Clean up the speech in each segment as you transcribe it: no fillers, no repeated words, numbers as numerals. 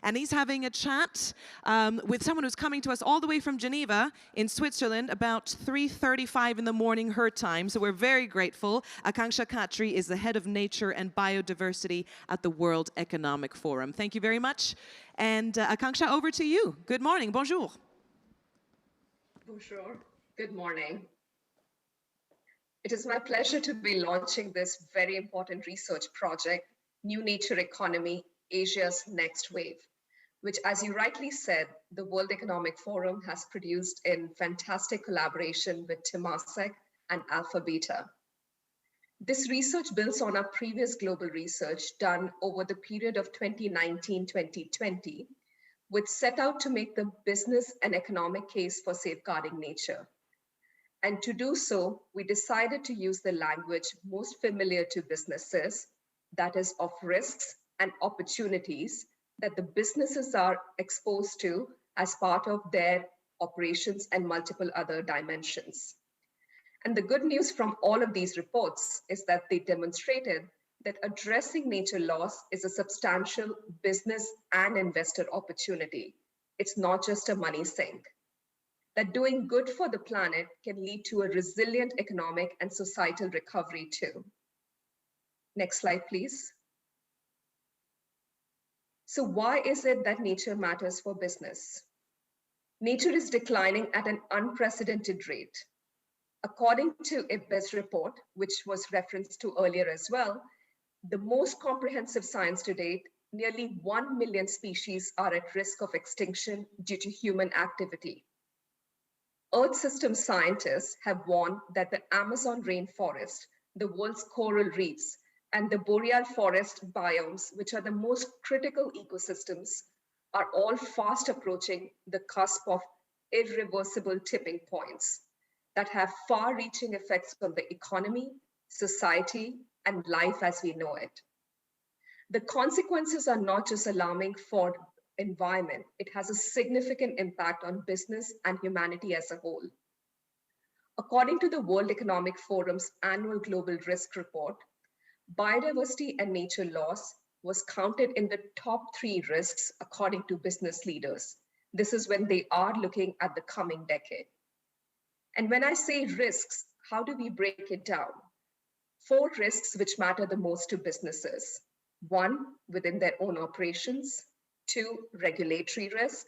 and he's having a chat with someone who's coming to us all the way from Geneva in Switzerland about 3:35 in the morning her time. So we're very grateful. Akanksha Khatri is the head of nature and biodiversity at the World Economic Forum. Thank you very much. And Akanksha, over to you. Good morning. Bonjour. Bonjour. Good morning. It is my pleasure to be launching this very important research project, New Nature Economy, Asia's Next Wave, which, as you rightly said, the World Economic Forum has produced in fantastic collaboration with Temasek and AlphaBeta. This research builds on our previous global research done over the period of 2019-2020, which set out to make the business and economic case for safeguarding nature. And to do so, we decided to use the language most familiar to businesses, that is of risks and opportunities that the businesses are exposed to as part of their operations and multiple other dimensions. And the good news from all of these reports is that they demonstrated that addressing nature loss is a substantial business and investor opportunity. It's not just a money sink. That doing good for the planet can lead to a resilient economic and societal recovery too. Next slide, please. So why is it that nature matters for business? Nature is declining at an unprecedented rate. According to IPBES report, which was referenced to earlier as well, the most comprehensive science to date, nearly 1 million species are at risk of extinction due to human activity. Earth system scientists have warned that the Amazon rainforest, the world's coral reefs, and the boreal forest biomes, which are the most critical ecosystems, are all fast approaching the cusp of irreversible tipping points that have far-reaching effects on the economy, society, and life as we know it. The consequences are not just alarming for environment, it has a significant impact on business and humanity as a whole. According to the World Economic Forum's annual Global Risk Report, biodiversity and nature loss was counted in the top 3 risks according to business leaders. This is when they are looking at the coming decade. And when I say risks, how do we break it down? 4 risks which matter the most to businesses. 1, within their own operations. 2, regulatory risk.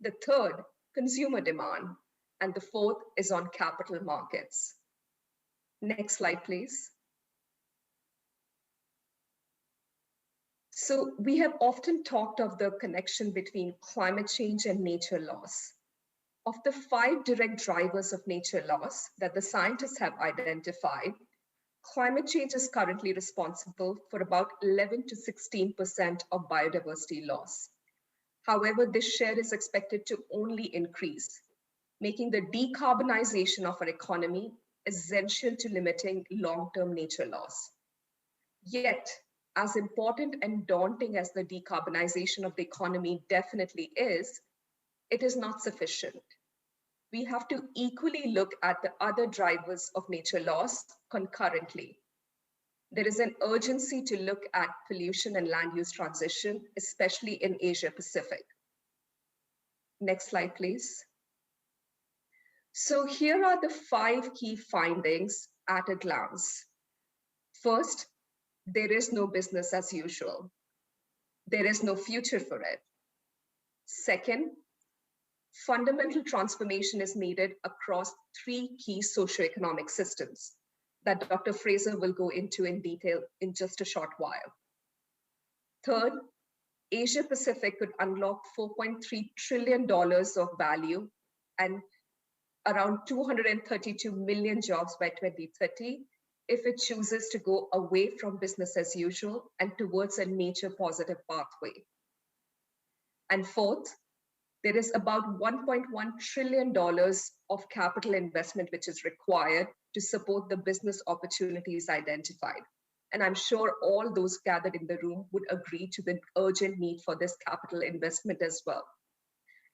The 3rd, consumer demand. And the 4th is on capital markets. Next slide, please. So we have often talked of the connection between climate change and nature loss. Of the 5 direct drivers of nature loss that the scientists have identified, climate change is currently responsible for about 11 to 16% of biodiversity loss. However, this share is expected to only increase, making the decarbonization of our economy essential to limiting long-term nature loss. Yet, as important and daunting as the decarbonization of the economy definitely is, it is not sufficient. We have to equally look at the other drivers of nature loss concurrently. There is an urgency to look at pollution and land use transition, especially in Asia Pacific. Next slide, please. So here are the 5 key findings at a glance. First, there is no business as usual. There is no future for it. Second, fundamental transformation is needed across 3 key socioeconomic systems that Dr. Fraser will go into in detail in just a short while. Third, Asia Pacific could unlock $4.3 trillion of value and around 232 million jobs by 2030 if it chooses to go away from business as usual and towards a nature positive pathway. And fourth, there is about $1.1 trillion of capital investment which is required to support the business opportunities identified. And I'm sure all those gathered in the room would agree to the urgent need for this capital investment as well.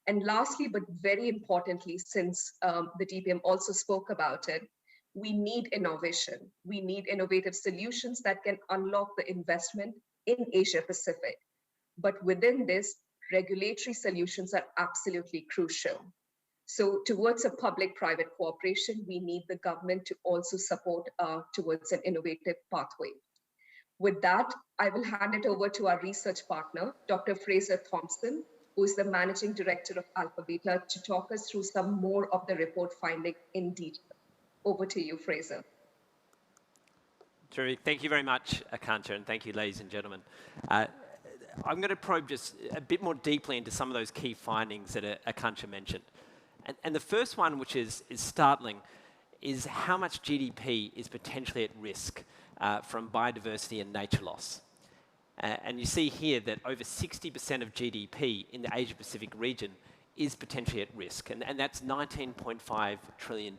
And lastly, but very importantly, since the DPM also spoke about it, we need innovation. We need innovative solutions that can unlock the investment in Asia Pacific. But within this, regulatory solutions are absolutely crucial. So towards a public-private cooperation, we need the government to also support towards an innovative pathway. With that, I will hand it over to our research partner, Dr. Fraser Thompson, who is the Managing Director of AlphaBeta, to talk us through some more of the report finding in detail. Over to you, Fraser. Terrific. Thank you very much, Akanksha, and thank you, ladies and gentlemen. I'm going to probe just a bit more deeply into some of those key findings that Akanksha mentioned. And the first one, which is startling, is how much GDP is potentially at risk from biodiversity and nature loss. And you see here that over 60% of GDP in the Asia-Pacific region is potentially at risk, and that's $19.5 trillion.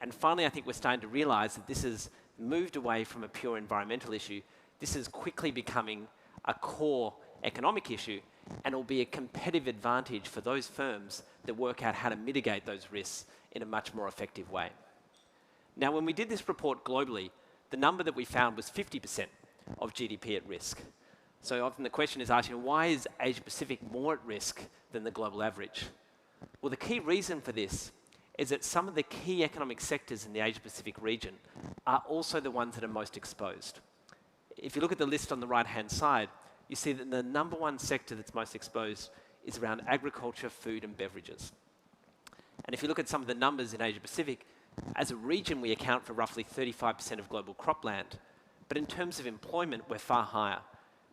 And finally, I think we're starting to realise that this has moved away from a pure environmental issue. This is quickly becoming a core economic issue, and will be a competitive advantage for those firms that work out how to mitigate those risks in a much more effective way. Now, when we did this report globally, the number that we found was 50% of GDP at risk. So often the question is asking, why is Asia Pacific more at risk than the global average? Well, the key reason for this is that some of the key economic sectors in the Asia Pacific region are also the ones that are most exposed. If you look at the list on the right-hand side, you see that the number one sector that's most exposed is around agriculture, food and beverages. And if you look at some of the numbers in Asia Pacific, as a region we account for roughly 35% of global cropland, but in terms of employment we're far higher.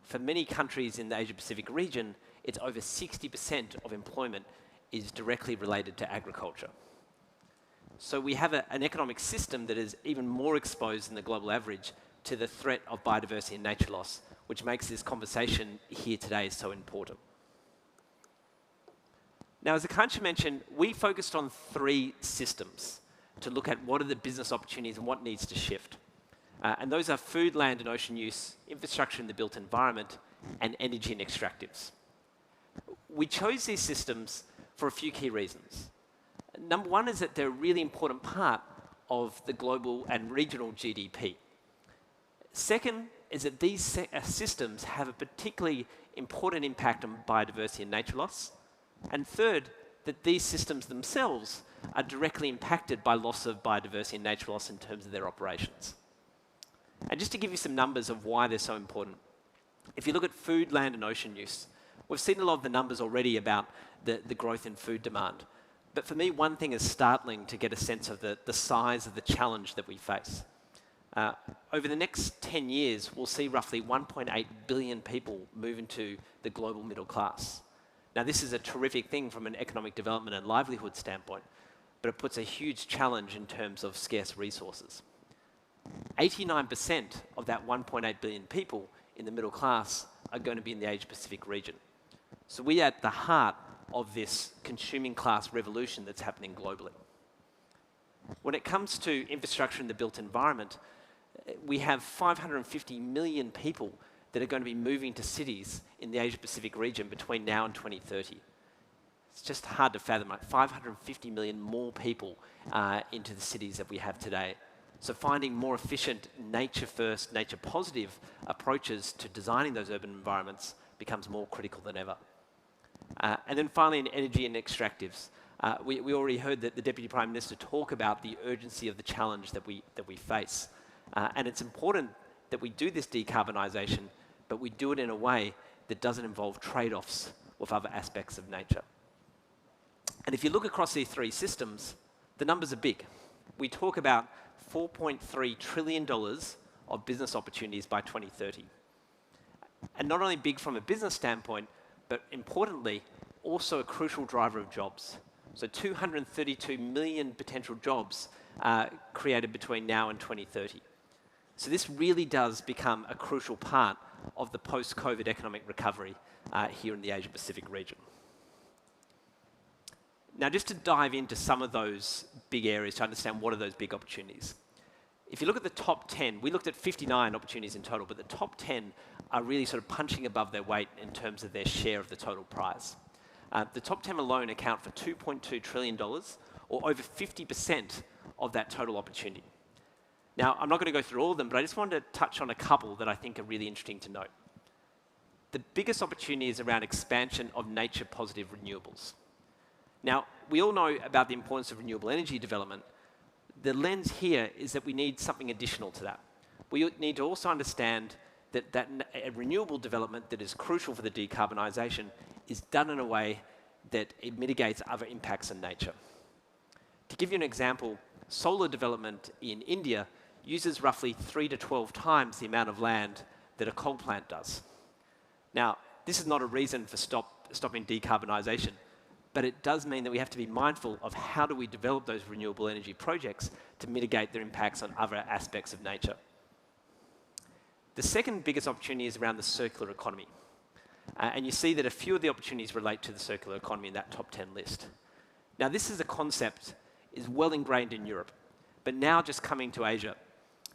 For many countries in the Asia Pacific region, it's over 60% of employment is directly related to agriculture. So we have an economic system that is even more exposed than the global average to the threat of biodiversity and nature loss, which makes this conversation here today so important. Now, as Akanksha mentioned, we focused on 3 systems to look at what are the business opportunities and what needs to shift. And those are food, land and ocean use, infrastructure in the built environment, and energy and extractives. We chose these systems for a few key reasons. Number one is that they're a really important part of the global and regional GDP. Second is that these systems have a particularly important impact on biodiversity and nature loss. And third, that these systems themselves are directly impacted by loss of biodiversity and nature loss in terms of their operations. And just to give you some numbers of why they're so important, if you look at food, land and ocean use, we've seen a lot of the numbers already about the growth in food demand. But for me, one thing is startling to get a sense of the size of the challenge that we face. Over the next 10 years, we'll see roughly 1.8 billion people move into the global middle class. Now, this is a terrific thing from an economic development and livelihood standpoint, but it puts a huge challenge in terms of scarce resources. 89% of that 1.8 billion people in the middle class are going to be in the Asia-Pacific region. So we are at the heart of this consuming class revolution that's happening globally. When it comes to infrastructure in the built environment, we have 550 million people that are going to be moving to cities in the Asia-Pacific region between now and 2030. It's just hard to fathom, like 550 million more people into the cities that we have today. So finding more efficient, nature-first, nature-positive approaches to designing those urban environments becomes more critical than ever. And then finally, in energy and extractives. We already heard that the Deputy Prime Minister talk about the urgency of the challenge that we face. And it's important that we do this decarbonisation, but we do it in a way that doesn't involve trade-offs with other aspects of nature. And if you look across these 3 systems, the numbers are big. We talk about $4.3 trillion of business opportunities by 2030. And not only big from a business standpoint, but importantly, also a crucial driver of jobs. So 232 million potential jobs created between now and 2030. So this really does become a crucial part of the post-COVID economic recovery here in the Asia-Pacific region. Now, just to dive into some of those big areas to understand what are those big opportunities. If you look at the top 10, we looked at 59 opportunities in total, but the top 10 are really sort of punching above their weight in terms of their share of the total prize. The top 10 alone account for $2.2 trillion, or over 50% of that total opportunity. Now, I'm not going to go through all of them, but I just wanted to touch on a couple that I think are really interesting to note. the biggest opportunity is around expansion of nature-positive renewables. Now, we all know about the importance of renewable energy development. The lens here is that we need something additional to that. We need to also understand that a renewable development that is crucial for the decarbonisation is done in a way that it mitigates other impacts on nature. To give you an example, solar development in India uses roughly 3 to 12 times the amount of land that a coal plant does. Now, this is not a reason for stopping decarbonisation, but it does mean that we have to be mindful of how do we develop those renewable energy projects to mitigate their impacts on other aspects of nature. The second biggest opportunity is around the circular economy. And you see that a few of the opportunities relate to the circular economy in that top 10 list. Now, this is a concept is well ingrained in Europe, but now just coming to Asia.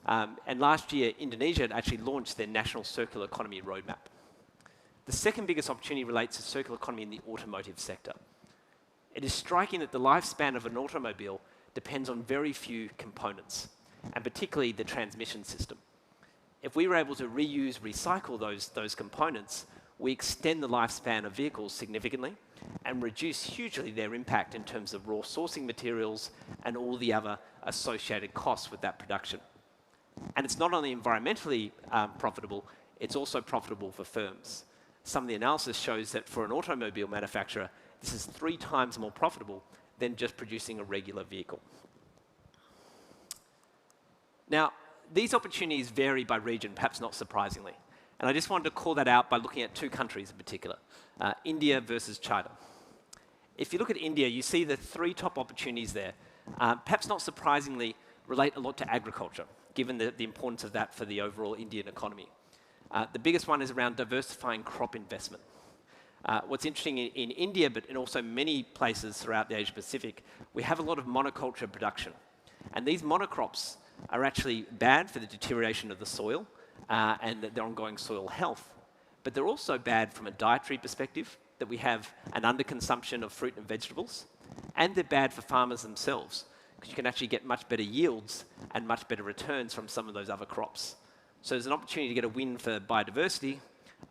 And last year, Indonesia had actually launched their national circular economy roadmap. The second biggest opportunity relates to circular economy in the automotive sector. It is striking that the lifespan of an automobile depends on very few components, and particularly the transmission system. If we were able to reuse, recycle those components, we extend the lifespan of vehicles significantly and reduce hugely their impact in terms of raw sourcing materials and all the other associated costs with that production. And it's not only environmentally profitable, it's also profitable for firms. Some of the analysis shows that for an automobile manufacturer, this is 3 times more profitable than just producing a regular vehicle. Now, these opportunities vary by region, perhaps not surprisingly. And I just wanted to call that out by looking at 2 countries in particular, India versus China. If you look at India, you see the 3 top opportunities there, perhaps not surprisingly, relate a lot to agriculture, given the importance of that for the overall Indian economy. The biggest one is around diversifying crop investment. What's interesting in India, but in also many places throughout the Asia Pacific, we have a lot of monoculture production. And these monocrops are actually bad for the deterioration of the soil and their ongoing soil health. But they're also bad from a dietary perspective, that we have an underconsumption of fruit and vegetables. And they're bad for farmers themselves, because you can actually get much better yields and much better returns from some of those other crops. So there's an opportunity to get a win for biodiversity,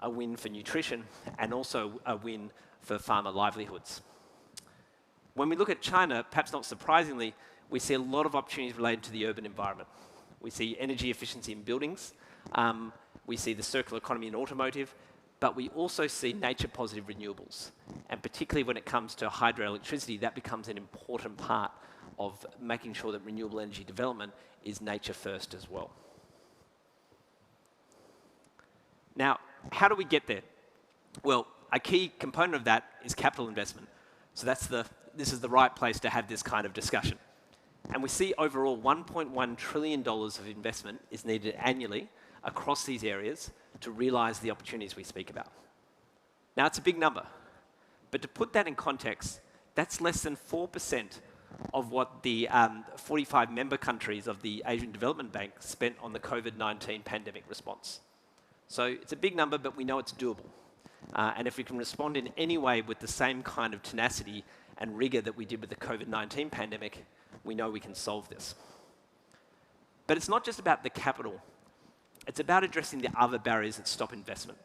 a win for nutrition, and also a win for farmer livelihoods. When we look at China, perhaps not surprisingly, we see a lot of opportunities related to the urban environment. We see energy efficiency in buildings, we see the circular economy in automotive, but we also see nature-positive renewables. And particularly when it comes to hydroelectricity, that becomes an important part of making sure that renewable energy development is nature first as well. Now, how do we get there? Well, a key component of that is capital investment. So this is the right place to have this kind of discussion. And we see overall $1.1 trillion of investment is needed annually across these areas to realise the opportunities we speak about. Now, it's a big number, but to put that in context, that's less than 4% of what the 45 member countries of the Asian Development Bank spent on the COVID-19 pandemic response. So it's a big number, but we know it's doable. And if we can respond in any way with the same kind of tenacity and rigour that we did with the COVID-19 pandemic, we know we can solve this. But it's not just about the capital. It's about addressing the other barriers that stop investment.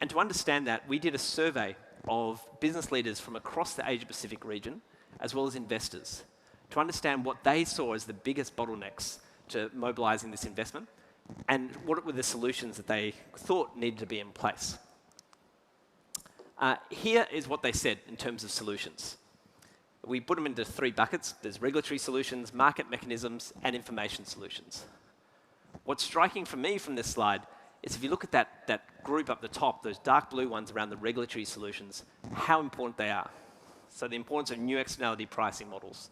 And to understand that, we did a survey of business leaders from across the Asia-Pacific region, as well as investors, to understand what they saw as the biggest bottlenecks to mobilising this investment, and what were the solutions that they thought needed to be in place. Here is what they said in terms of solutions. We put them into 3 buckets. There's regulatory solutions, market mechanisms, and information solutions. What's striking for me from this slide is if you look at that group up the top, those dark blue ones around the regulatory solutions, how important they are. So the importance of new externality pricing models,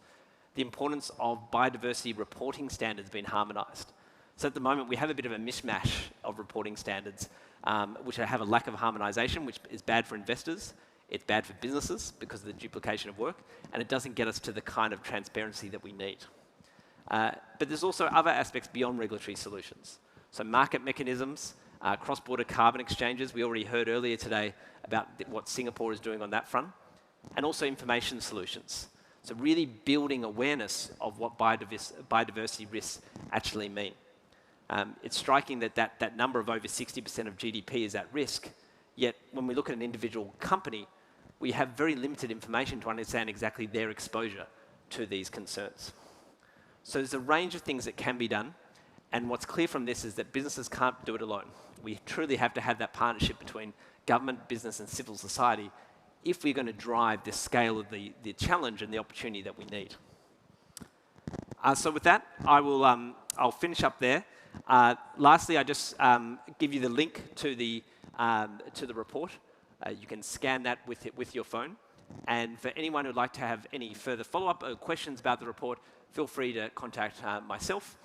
the importance of biodiversity reporting standards being harmonised. So at the moment, we have a bit of a mishmash of reporting standards, which have a lack of harmonisation, which is bad for investors. It's bad for businesses because of the duplication of work, and it doesn't get us to the kind of transparency that we need. But there's also other aspects beyond regulatory solutions. So market mechanisms, cross-border carbon exchanges. We already heard earlier today about what Singapore is doing on that front, and also information solutions. So really building awareness of what biodiversity risks actually mean. It's striking that number of over 60% of GDP is at risk, Yet when we look at an individual company, we have very limited information to understand exactly their exposure to these concerns. So there's a range of things that can be done, and what's clear from this is that businesses can't do it alone. We truly have to have that partnership between government, business, and civil society if we're going to drive the scale of the challenge and the opportunity that we need. So with that, I'll finish up there. Lastly, I just give you the link to the report. You can scan that with your phone. And for anyone who'd like to have any further follow-up or questions about the report, feel free to contact myself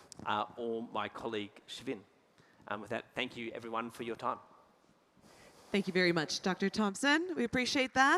or my colleague Shivin. With that, thank you everyone for your time. Thank you very much, Dr. Thompson. We appreciate that.